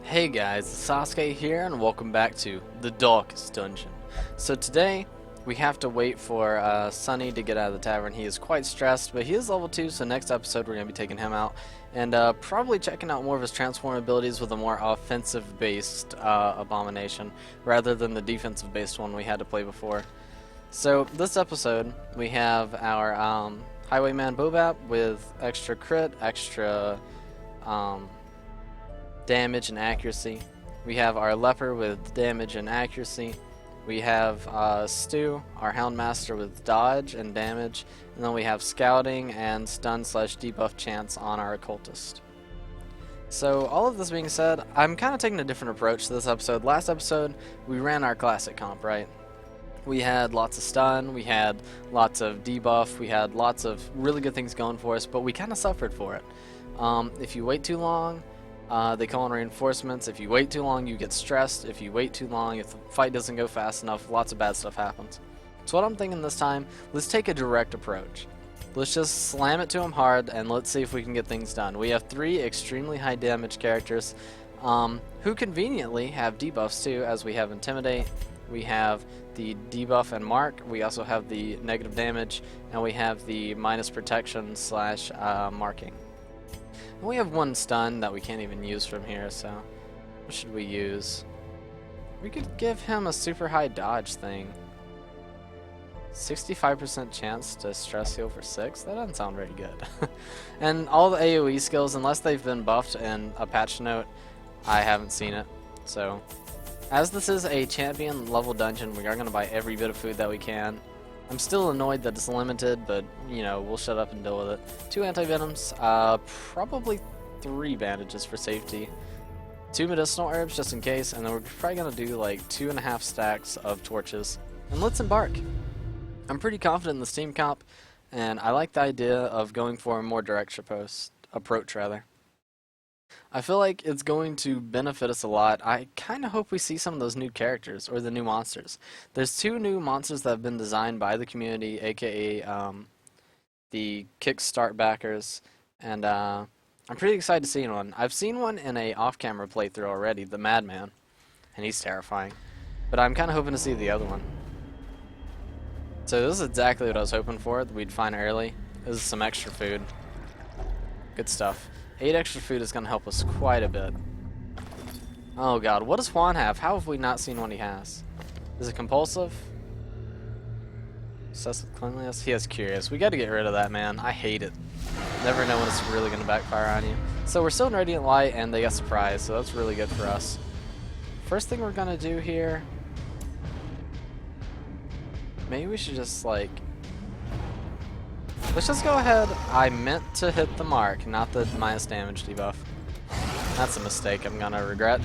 Hey guys, it's Sasuke here and welcome back to the Darkest Dungeon. So today, we have to wait for Sunny to get out of the tavern. He is quite stressed, but he is level 2, so next episode we're going to be taking him out and probably checking out more of his transform abilities with a more offensive-based abomination rather than the defensive-based one we had to play before. So this episode, we have our Highwayman Bobap with extra crit, extra damage and accuracy. We have our Leper with damage and accuracy. We have Stu, our Houndmaster, with dodge and damage. And then we have scouting and stun / debuff chance on our Occultist. So all of this being said, I'm kind of taking a different approach to this episode. Last episode, we ran our classic comp, right? We had lots of stun, we had lots of debuff, we had lots of really good things going for us, but we kind of suffered for it. If you wait too long, they call in reinforcements. If you wait too long, you get stressed. If you wait too long, if the fight doesn't go fast enough, lots of bad stuff happens. So what I'm thinking this time, let's take a direct approach. Let's just slam it to them hard, and let's see if we can get things done. We have 3 extremely high damage characters, who conveniently have debuffs too, as we have Intimidate, we have the debuff and Mark, we also have the negative damage, and we have the minus protection / marking. And we have 1 stun that we can't even use from here, so what should we use? We could give him a super high dodge thing. 65% chance to stress heal for 6? That doesn't sound very good. And all the AoE skills, unless they've been buffed in a patch note, I haven't seen it. So, as this is a champion level dungeon, we are going to buy every bit of food that we can. I'm still annoyed that it's limited, but, you know, we'll shut up and deal with it. 2 anti-venoms, probably 3 bandages for safety, 2 medicinal herbs just in case, and then we're probably going to do like 2.5 stacks of torches. And let's embark! I'm pretty confident in the Steam comp, and I like the idea of going for a more direct approach. I feel like it's going to benefit us a lot. I kind of hope we see some of those new characters, or the new monsters. There's 2 new monsters that have been designed by the community, aka the Kickstart backers, and I'm pretty excited to see one. I've seen one in a off-camera playthrough already, the Madman, and he's terrifying. But I'm kind of hoping to see the other one. So this is exactly what I was hoping for, that we'd find early. This is some extra food. Good stuff. 8 extra food is going to help us quite a bit. Oh god, what does Juan have? How have we not seen what he has? Is it compulsive? Obsessed with cleanliness? He has curious. We got to get rid of that, man. I hate it. Never know when it's really going to backfire on you. So we're still in Radiant Light, and they got surprised, so that's really good for us. First thing we're going to do here... Maybe we should just, like... Let's just go ahead. I meant to hit the mark, not the minus damage debuff. That's a mistake I'm gonna regret.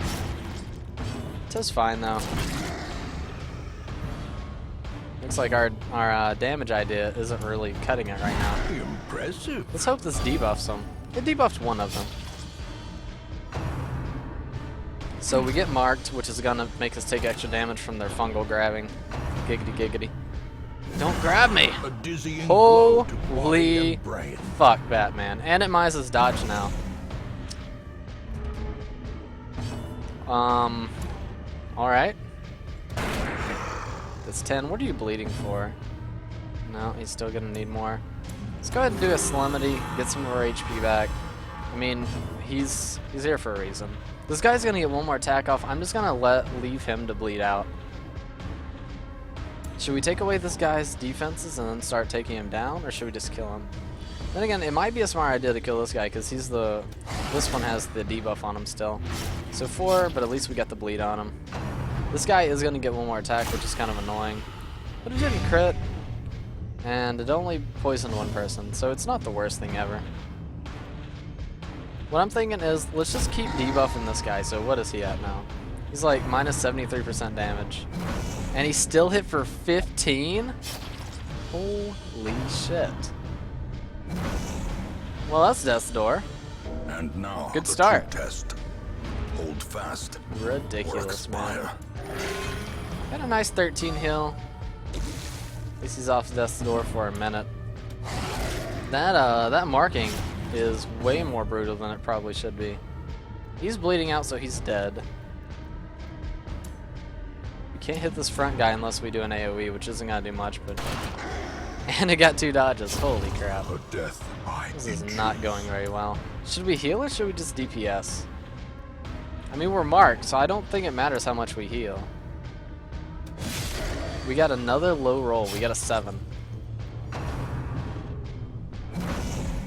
It's fine though. Looks like our damage idea isn't really cutting it right now. Impressive. Let's hope this debuffs them. It debuffed 1 of them. So we get marked, which is gonna make us take extra damage from their fungal grabbing. Giggity giggity. Don't grab me! Holy fuck, Batman. And it mises dodge now. Alright. That's 10. What are you bleeding for? No, he's still gonna need more. Let's go ahead and do a Solemnity, get some more HP back. I mean, he's here for a reason. This guy's gonna get 1 more attack off. I'm just gonna leave him to bleed out. Should we take away this guy's defenses and then start taking him down, or should we just kill him? Then again, it might be a smart idea to kill this guy, because this one has the debuff on him still. So 4, but at least we got the bleed on him. This guy is going to get 1 more attack, which is kind of annoying. But it didn't crit, and it only poisoned 1 person, so it's not the worst thing ever. What I'm thinking is, let's just keep debuffing this guy. So what is he at now? He's like minus 73% damage. And he still hit for 15? Holy shit. Well, that's Death's Door. And now good start. Test. Hold fast. Ridiculous, man. Got a nice 13 heal. At least he's off Death's Door for a minute. That marking is way more brutal than it probably should be. He's bleeding out, so he's dead. We can't hit this front guy unless we do an AoE, which isn't gonna do much, but... And it got 2 dodges, holy crap. A death by This is injury. not going very well. Should we heal or should we just DPS? I mean, we're marked, so I don't think it matters how much we heal. We got another low roll. We got a 7.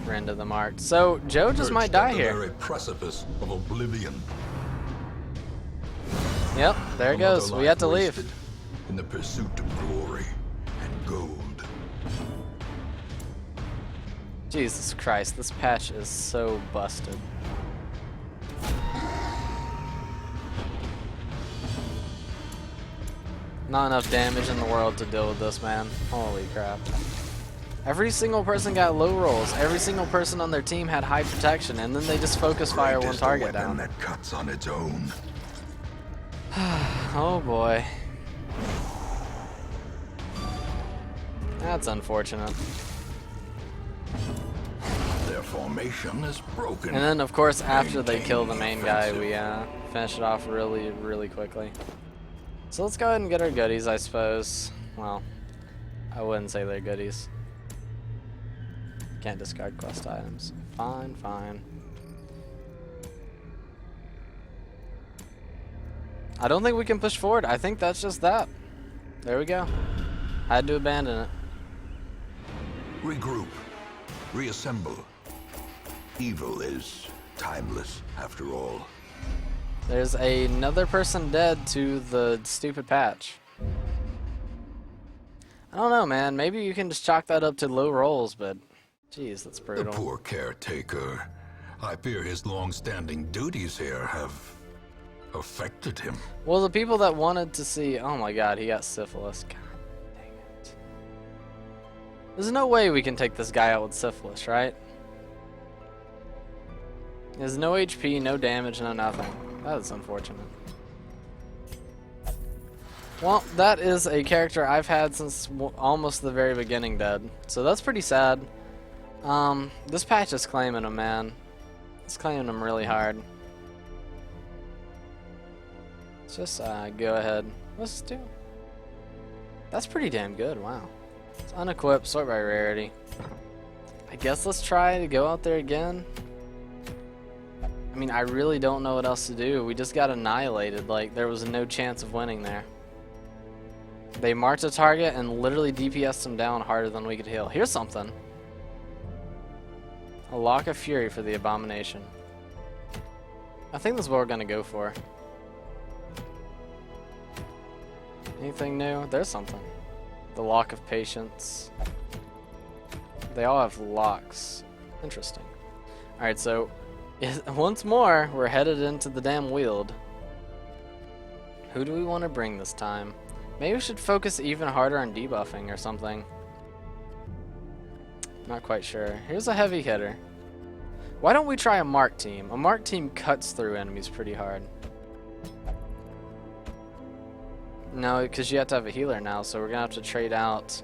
We're into the mark. So, Joe just might die Perched at the here. very precipice of oblivion. Yep, there it Another goes. We life have to leave. wasted in the pursuit of glory and gold. Jesus Christ, this patch is so busted. Not enough damage in the world to deal with this, man. Holy crap. Every single person got low rolls. Every single person on their team had high protection, and then they just focus fire one Great is the target weapon down. that cuts on its own. Oh boy. That's unfortunate. Their formation is broken. And then, of course, after they kill the main Maintain guy, the we finish it off really, really quickly. So let's go ahead and get our goodies, I suppose. Well, I wouldn't say they're goodies. Can't discard quest items. Fine, fine. I don't think we can push forward. I think that's just that. There we go. Had to abandon it. Regroup. Reassemble. Evil is timeless, after all. There's another person dead to the stupid patch. I don't know, man. Maybe you can just chalk that up to low rolls, but jeez, that's The brutal. poor caretaker. I fear his long-standing duties here have affected him. Well, the people that wanted to see... Oh my god, he got syphilis. God dang it. There's no way we can take this guy out with syphilis, right? There's no HP, no damage, no nothing. That is unfortunate. Well, that is a character I've had since almost the very beginning dead. So that's pretty sad. This patch is claiming him, man. It's claiming him really hard. Let's just go ahead. Let's do. That's pretty damn good. Wow. It's unequipped, sort by rarity. I guess let's try to go out there again. I mean, I really don't know what else to do. We just got annihilated. Like, there was no chance of winning there. They marked a target and literally DPS'd him down harder than we could heal. Here's something. A Lock of Fury for the Abomination. I think that's what we're gonna go for. Anything new? There's something. The Lock of Patience. They all have locks. Interesting. Alright, so once more, we're headed into the damn Weald. Who do we want to bring this time? Maybe we should focus even harder on debuffing or something. Not quite sure. Here's a heavy hitter. Why don't we try a Mark team? A Mark team cuts through enemies pretty hard. No, because you have to have a healer now, so we're going to have to trade out.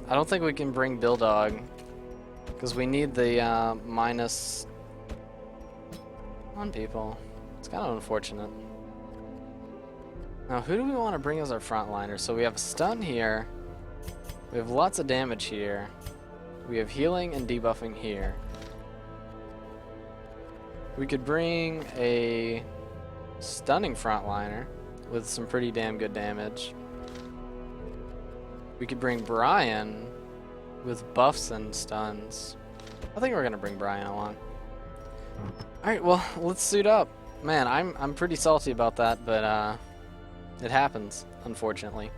I don't think we can bring Bill Dog, because we need the minus on people. It's kind of unfortunate. Now, who do we want to bring as our frontliner? So we have a stun here. We have lots of damage here. We have healing and debuffing here. We could bring a stunning frontliner with some pretty damn good damage. We could bring Brian with buffs and stuns. I think we're gonna bring Brian along. Alright, well, let's suit up. Man, I'm pretty salty about that, but it happens, unfortunately.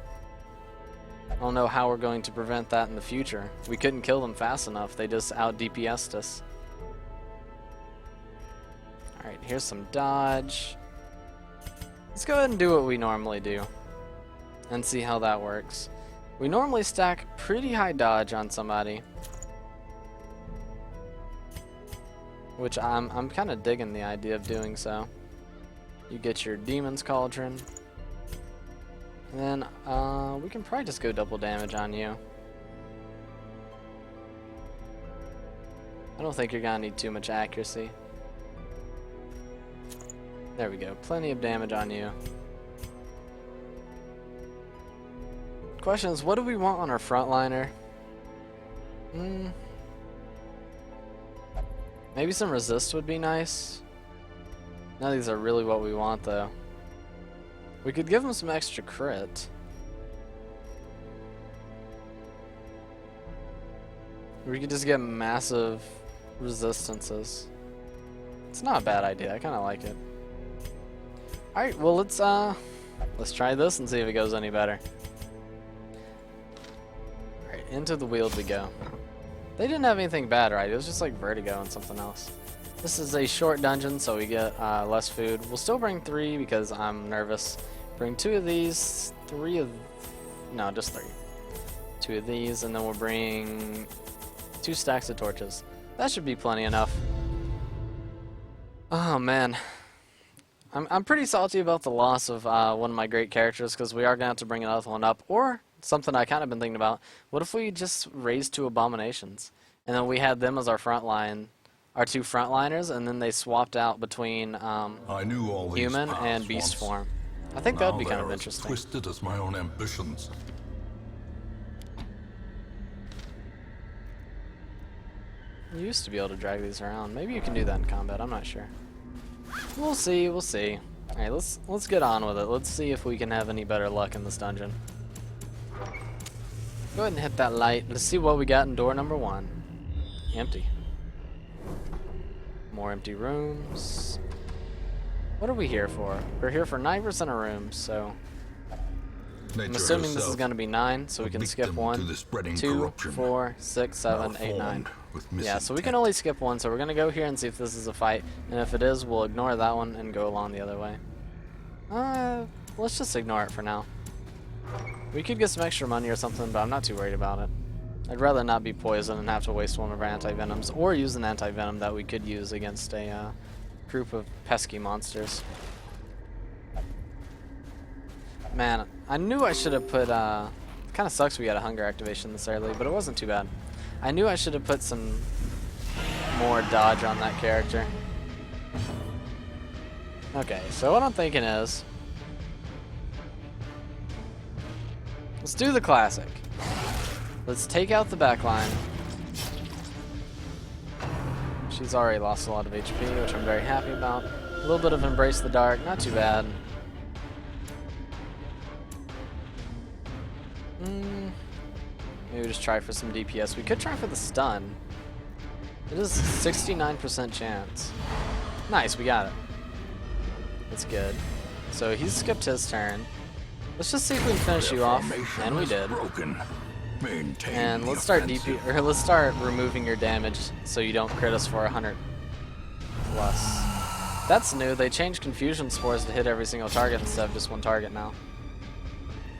I don't know how we're going to prevent that in the future. We couldn't kill them fast enough. They just out DPS'd us. Alright, here's some dodge. Let's go ahead and do what we normally do and see how that works. We normally stack pretty high dodge on somebody, which I'm kind of digging the idea of doing so. You get your Demon's Cauldron, and then we can probably just go double damage on you. I don't think you're gonna need too much accuracy. There we go. Plenty of damage on you. Question is, what do we want on our frontliner? Maybe some resist would be nice. None of these are really what we want, though. We could give him some extra crit. We could just get massive resistances. It's not a bad idea. I kind of like it. All right, well let's try this and see if it goes any better. All right, into the Weald we go. They didn't have anything bad, right? It was just like Vertigo and something else. This is a short dungeon, so we get less food. We'll still bring 3 because I'm nervous. Bring 2 of these, 3 of... no, just 3. 2 of these, and then we'll bring 2 stacks of torches. That should be plenty enough. Oh, man. I'm pretty salty about the loss of one of my great characters, because we are going to have to bring another one up. Or, something I kind of been thinking about, what if we just raised 2 Abominations? And then we had them as our front line, our 2 frontliners, and then they swapped out between I knew all these human paths and beast once. form. I think that would be Now kind of they're as interesting. twisted as my own ambitions. You used to be able to drag these around. Maybe you can do that in combat. I'm not sure. We'll see. We'll see. All right, let's get on with it. Let's see if we can have any better luck in this dungeon. Go ahead and hit that light. Let's see what we got in door number 1. Empty. More empty rooms. What are we here for? We're here for 9% of rooms, so I'm Nature assuming this is herself, going to be 9, so we a can skip victim to 1, the spreading 2, corruption, 4, 6, 7, 8, 9. malformed with Yeah, so we can misintent. only skip 1, so we're going to go here and see if this is a fight, and if it is, we'll ignore that one and go along the other way. Let's just ignore it for now. We could get some extra money or something, but I'm not too worried about it. I'd rather not be poisoned and have to waste one of our anti-venoms, or use an anti-venom that we could use against a group of pesky monsters. Man, I knew I should have put, kind of sucks we got a hunger activation this early, but it wasn't too bad. I knew I should have put some more dodge on that character. Okay, so what I'm thinking is, let's do the classic. Let's take out the back line. She's already lost a lot of HP, which I'm very happy about. A little bit of Embrace the Dark, not too bad. Maybe just try for some DPS. We could try for the stun. It is a 69% chance. Nice, we got it. That's good. So he's skipped his turn. Let's just see if we can finish you off, Formation and we is did. broken. Maintain And the let's start offensive. let's start removing your damage so you don't crit us for 100 plus. That's new. They changed Confusion Spores to hit every single target instead of just one target now.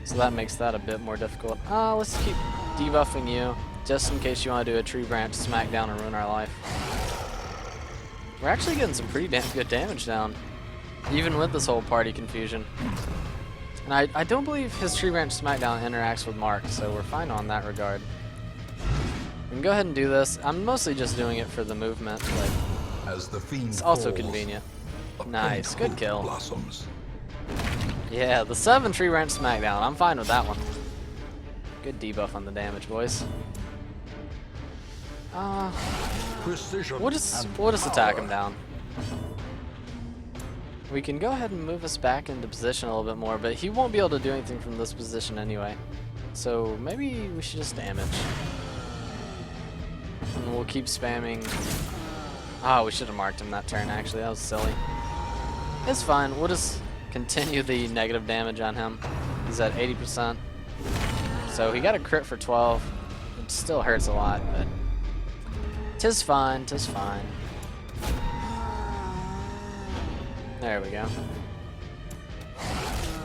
So that makes that a bit more difficult. Let's keep debuffing you just in case you want to do a Tree Branch smackdown and ruin our life. We're actually getting some pretty damn good damage down, even with this whole party confusion. And I don't believe his Tree Branch Smackdown interacts with Mark, so we're fine on that regard. We can go ahead and do this. I'm mostly just doing it for the movement, but As the fiend it's also falls, convenient. a Nice, faint good kill. hope blossoms. Yeah, the 7 Tree Branch Smackdown. I'm fine with that one. Good debuff on the damage, boys. Precision We'll just and attack power. him down. We can go ahead and move us back into position a little bit more, but he won't be able to do anything from this position anyway. So maybe we should just damage. And we'll keep spamming. Ah, we should have marked him that turn, actually. That was silly. It's fine. We'll just continue the negative damage on him. He's at 80%. So he got a crit for 12. It still hurts a lot, but 'tis fine, 'tis fine. There we go.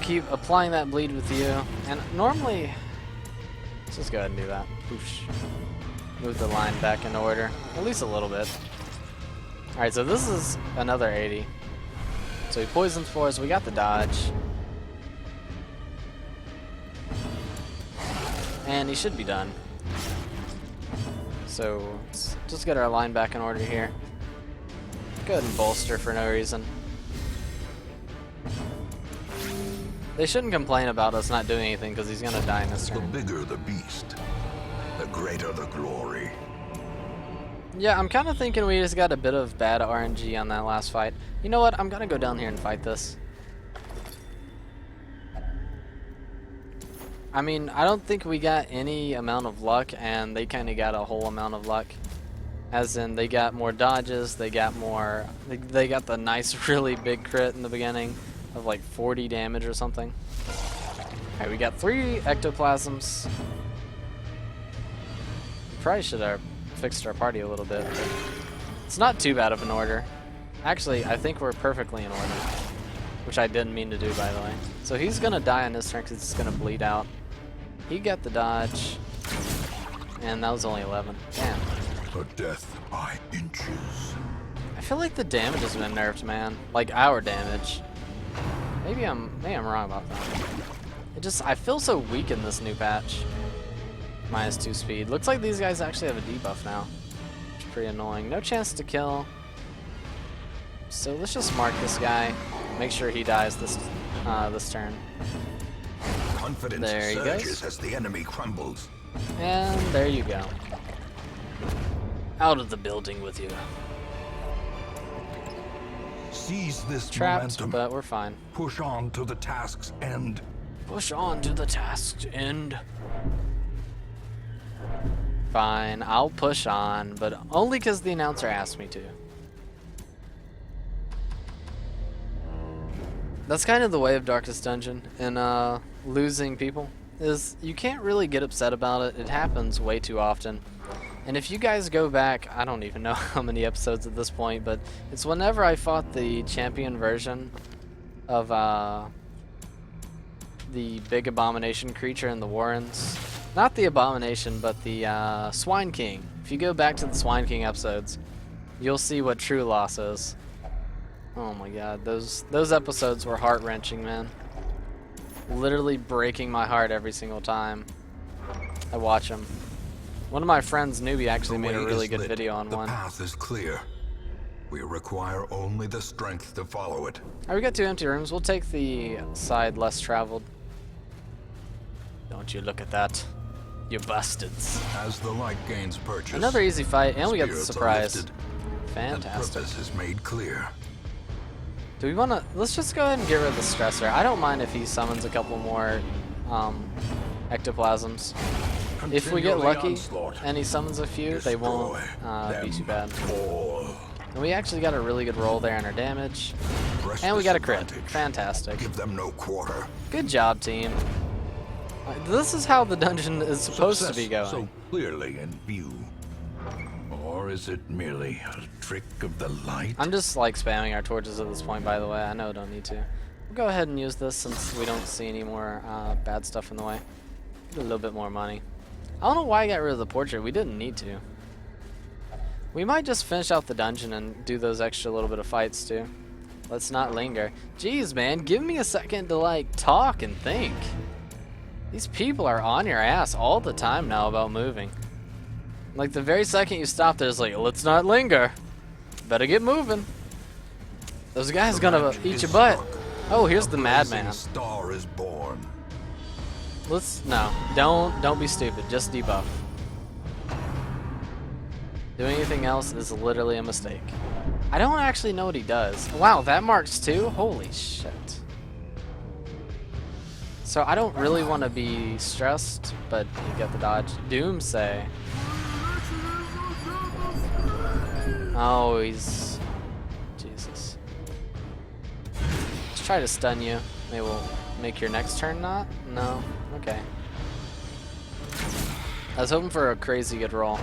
Keep applying that bleed with you. And normally, let's just go ahead and do that. Oosh. Move the line back in order. At least a little bit. Alright, so this is another 80. So he poisons for us. We got the dodge. And he should be done. So Just get our line back in order here. Go ahead and bolster for no reason. They shouldn't complain about us not doing anything because he's gonna die in this The turn. bigger the beast, the greater the glory. Yeah, I'm kind of thinking we just got a bit of bad RNG on that last fight. You know what? I'm gonna go down here and fight this. I mean, I don't think we got any amount of luck, and they kind of got a whole amount of luck. As in, they got more dodges, they got more... They got the nice, really big crit in the beginning of like 40 damage or something. Alright, we got 3 ectoplasms. Probably should have fixed our party a little bit. It's not too bad of an order. Actually, I think we're perfectly in order. Which I didn't mean to do, by the way. So he's gonna die on this turn because he's gonna bleed out. He got the dodge. And that was only 11. Damn. A death by inches. I feel like the damage has been nerfed, man. Like our damage. Maybe I'm wrong about that. I feel so weak in this new patch. -2 speed. Looks like these guys actually have a debuff now. Which is pretty annoying. No chance to kill. So let's just mark this guy. Make sure he dies this turn. Confidence There he surges goes. as the enemy crumbles. And there you go. Out of the building with you. Seize this Trapped, momentum. but we're fine. Push on to the task's end. Push on to the task's end. Fine, I'll push on, but only because the announcer asked me to. That's kind of the way of Darkest Dungeon and losing people, is you can't really get upset about it. It happens way too often. And if you guys go back, I don't even know how many episodes at this point, but it's whenever I fought the champion version of the big abomination creature in the Warrens. Not the abomination, but the Swine King. If you go back to the Swine King episodes, you'll see what true loss is. Oh my god, those episodes were heart-wrenching, man. Literally breaking my heart every single time I watch them. One of my friends, Newbie, actually made a really good video on one. The path is clear. We require only the strength to follow it. Alright, we got 2 empty rooms. We'll take the side less traveled. Don't you look at that, you bastards. As the light gains purchase, Another easy fight, and we got the spirits are surprise. lifted, and Fantastic. purpose is made clear. Do we want to... Let's just go ahead and get rid of the stressor. I don't mind if he summons a couple more ectoplasms. If we get Continue the lucky onslaught. and he summons a few, they won't be too bad. All. And we actually got a really good roll there on our damage. Press And we got a crit. disadvantage. Fantastic. Give them no quarter. Good job, team. This is how the dungeon is supposed to be Success going. so clearly in view. Or is it merely a trick of the light? I'm just like spamming our torches at this point, by the way. I know I don't need to. We'll go ahead and use this since we don't see any more bad stuff in the way. Get a little bit more money. I don't know why I got rid of the portrait. We didn't need to. We might just finish out the dungeon and do those extra little bit of fights too. Let's not linger. Jeez, man, give me a second to like talk and think. These people are on your ass all the time now about moving. Like the very second you stop, there's like, let's not linger. Better get moving. Those guys gonna eat your butt. Oh, here's the madman. Star is born. No, don't be stupid. Just debuff. Doing anything else is literally a mistake. I don't actually know what he does. Wow, that marks 2? Holy shit. So I don't really want to be stressed, but you get the dodge. Doomsay. Oh, he's... Jesus. Let's try to stun you. Maybe we'll make your next turn not? No? Okay. I was hoping for a crazy good roll.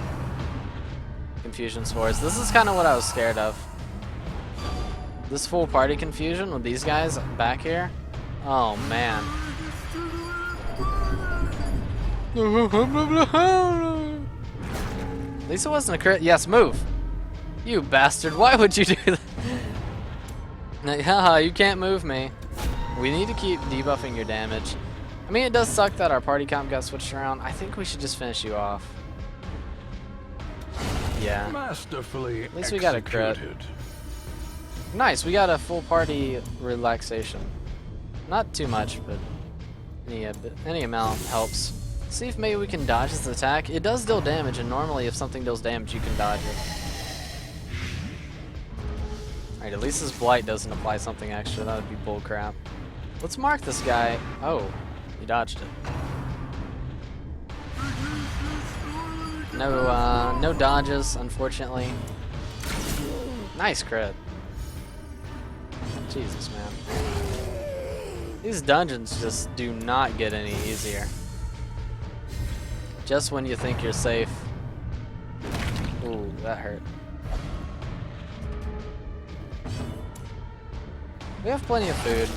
Confusion Spores. This is kind of what I was scared of. This full party confusion with these guys back here. Oh, man. At least it wasn't a crit. Yes, move. You bastard. Why would you do that? Haha, you can't move me. We need to keep debuffing your damage. I mean, it does suck that our party comp got switched around. I think we should just finish you off. Yeah. Masterfully At least we got a crit. executed. Nice, we got a full party relaxation. Not too much, but any amount helps. See if maybe we can dodge this attack. It does deal damage, and normally if something deals damage, you can dodge it. Alright, at least this blight doesn't apply something extra. That would be bullcrap. Let's mark this guy. Oh, he dodged it. No dodges, unfortunately. Nice crit. Jesus, man. These dungeons just do not get any easier. Just when you think you're safe. Ooh, that hurt. We have plenty of food.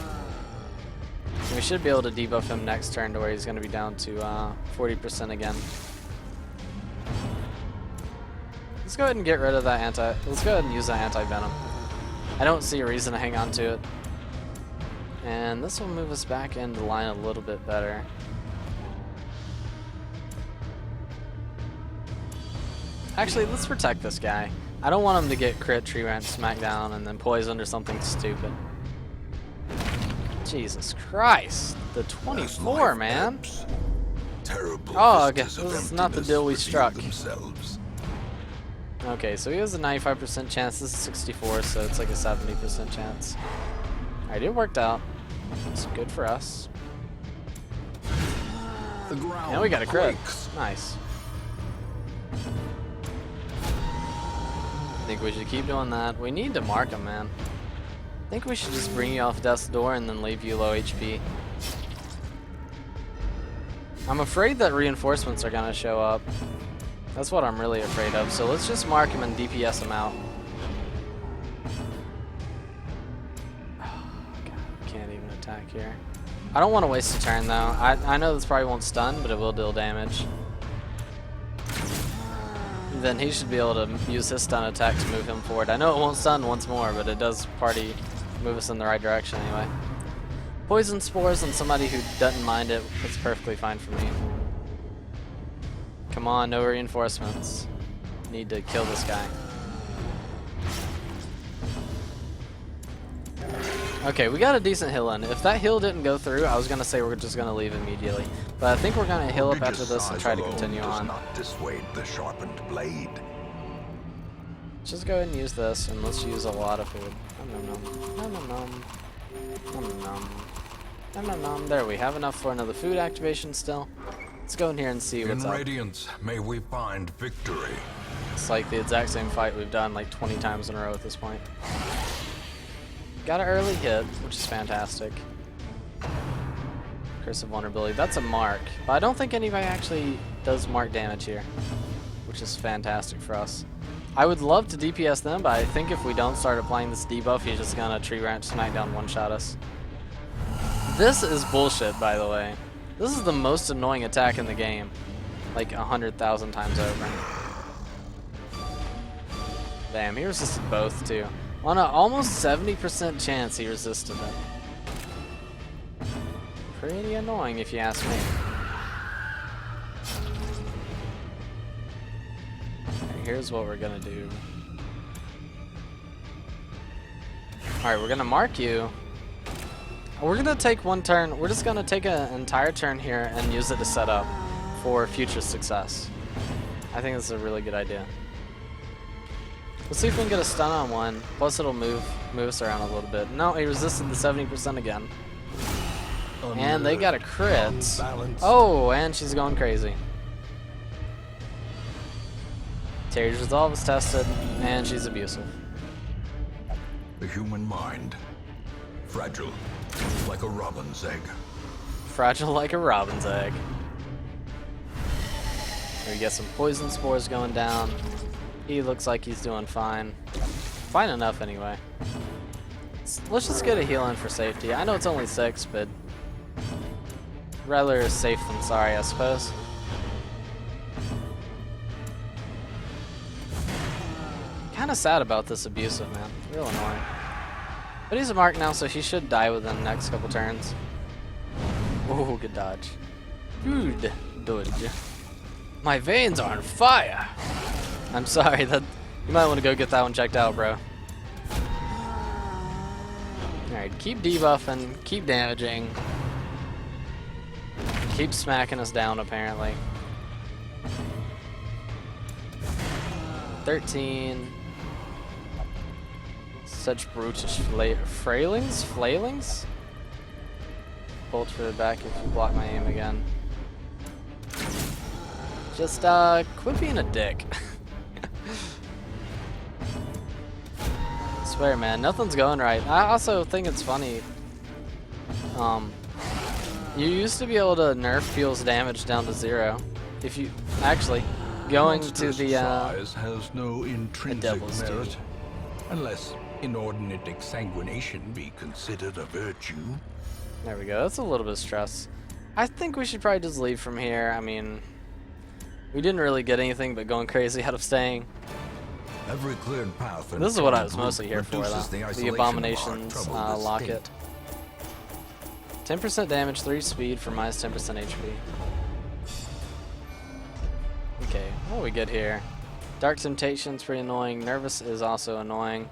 We should be able to debuff him next turn to where he's going to be down to 40% again. Let's go ahead and get rid of that let's go ahead and use that anti-venom. I don't see a reason to hang on to it. And this will move us back into line a little bit better. Actually, let's protect this guy. I don't want him to get crit, tree ranch, smackdown, and then poisoned or something stupid. Jesus Christ. The 24, man. Terrible Oh, okay. vistas This of is not the emptiness deal we reveal struck. themselves. Okay, so he has a 95% chance. This is 64, so it's like a 70% chance. Alright, it worked out. It's good for us. The ground And we got a crit. quakes. Nice. I think we should keep doing that. We need to mark him, man. I think we should just bring you off death's door and then leave you low HP. I'm afraid that reinforcements are gonna show up. That's what I'm really afraid of. So let's just mark him and DPS him out. Oh, God, can't even attack here. I don't want to waste a turn though. I know this probably won't stun, but it will deal damage. Then he should be able to use his stun attack to move him forward. I know it won't stun once more, but it does move us in the right direction anyway. Poison spores on somebody who doesn't mind it, that's perfectly fine for me. Come on, no reinforcements. Need to kill this guy. Okay, we got a decent heal in. If that heal didn't go through, I was gonna say we're just gonna leave immediately. But I think we're gonna heal up after this and try to continue does on. not dissuade the sharpened blade. Just go ahead and use this, and let's use a lot of food. There, we have enough for another food activation still. Let's go in here and see what's In up. Radiance, may we find victory. It's like the exact same fight we've done like 20 times in a row at this point. Got an early hit, which is fantastic. Curse of Vulnerability, that's a mark. But I don't think anybody actually does mark damage here, which is fantastic for us. I would love to DPS them, but I think if we don't start applying this debuff, he's just gonna tree ranch smackdown one-shot us. This is bullshit, by the way. This is the most annoying attack in the game. Like 100,000 times over. Damn, he resisted both too. On an almost 70% chance he resisted it. Pretty annoying if you ask me. Okay, here's what we're gonna do. Alright, we're gonna mark you. We're gonna take one turn. We're just gonna take an entire turn here and use it to set up for future success. I think this is a really good idea. Let's see if we can get a stun on one. Plus it'll move us around a little bit. No, he resisted the 70% again. And they got a crit. Oh, and she's going crazy. Terry's Resolve is tested, and she's abusive. The human mind, fragile, like a robin's egg. Fragile like a robin's egg. We get some poison spores going down. He looks like he's doing fine. Fine enough anyway. Let's just get a heal in for safety. I know it's only 6, but rather safe than sorry, I suppose. Kinda sad about this abusive, man. Real annoying. But he's a mark now, so he should die within the next couple turns. Oh, good dodge. Good dodge. My veins are on fire. I'm sorry, that you might want to go get that one checked out, bro. Alright, keep debuffing, keep damaging. Keep smacking us down, apparently. 13. Such brutish frailings? Flailings? Bolt for the back if you block my aim again. Just, quit being a dick. I swear, man, nothing's going right. I also think it's funny. You used to be able to nerf Fuel's damage down to 0. If you actually going to the size has no intrinsic devil's merit, duty. unless inordinate exsanguination be considered a virtue. There we go. That's a little bit of stress. I think we should probably just leave from here. I mean, we didn't really get anything but going crazy out of staying. Every cleared path. This is what I was mostly here for, though. The Abominations locket. 10% damage, 3 speed for minus 10% HP. Okay, what do we get here? Dark Temptation's pretty annoying. Nervous is also annoying.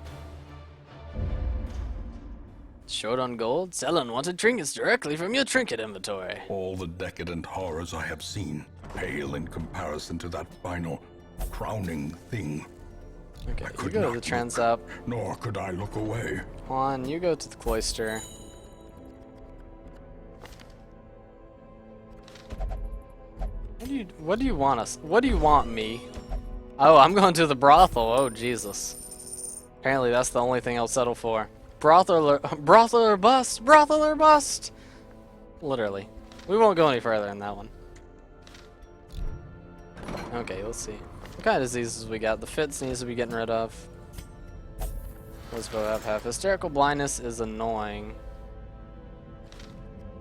Short on gold, sell unwanted trinkets directly from your trinket inventory. All the decadent horrors I have seen pale in comparison to that final, crowning thing. Okay, I you could go to not the transup. Nor could I look away. Juan, you go to the cloister. What do you want us? What do you want me? Oh, I'm going to the brothel. Oh, Jesus. Apparently that's the only thing I'll settle for. Brothel or bust. Brothel or bust. Literally. We won't go any further in that one. Okay, let's see. What kind of diseases we got? The fits needs to be getting rid of. Let's go up half. Hysterical blindness is annoying.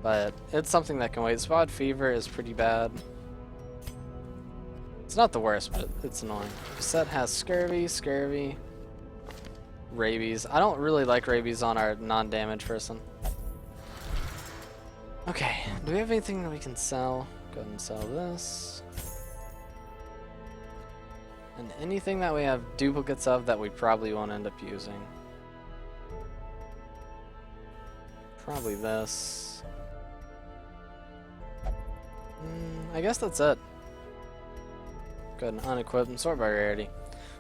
But it's something that can wait. Spotted fever is pretty bad. It's not the worst, but it's annoying. Set has scurvy, rabies. I don't really like rabies on our non-damage person. Okay, do we have anything that we can sell? Go ahead and sell this. And anything that we have duplicates of that we probably won't end up using. Probably this. I guess that's it. Go ahead and unequip and sort by rarity.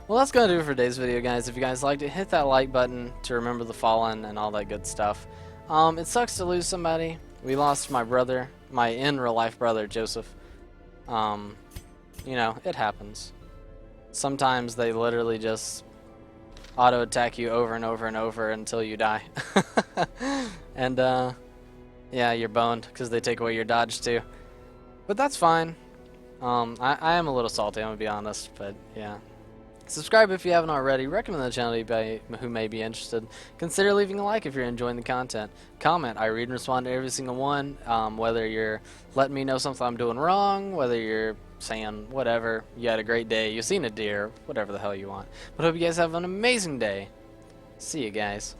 Well, that's going to do it for today's video, guys. If you guys liked it, hit that like button to remember the Fallen and all that good stuff. It sucks to lose somebody. We lost my brother, my in real life brother, Joseph. You know, it happens. Sometimes they literally just auto attack you over and over and over until you die. And yeah, you're boned because they take away your dodge too. But that's fine. I am a little salty, I'm gonna be honest, but yeah. Subscribe if you haven't already. Recommend the channel to anybody who may be interested. Consider leaving a like if you're enjoying the content. Comment. I read and respond to every single one. Whether you're letting me know something I'm doing wrong, whether you're saying whatever, you had a great day, you've seen a deer, whatever the hell you want. But hope you guys have an amazing day. See you guys.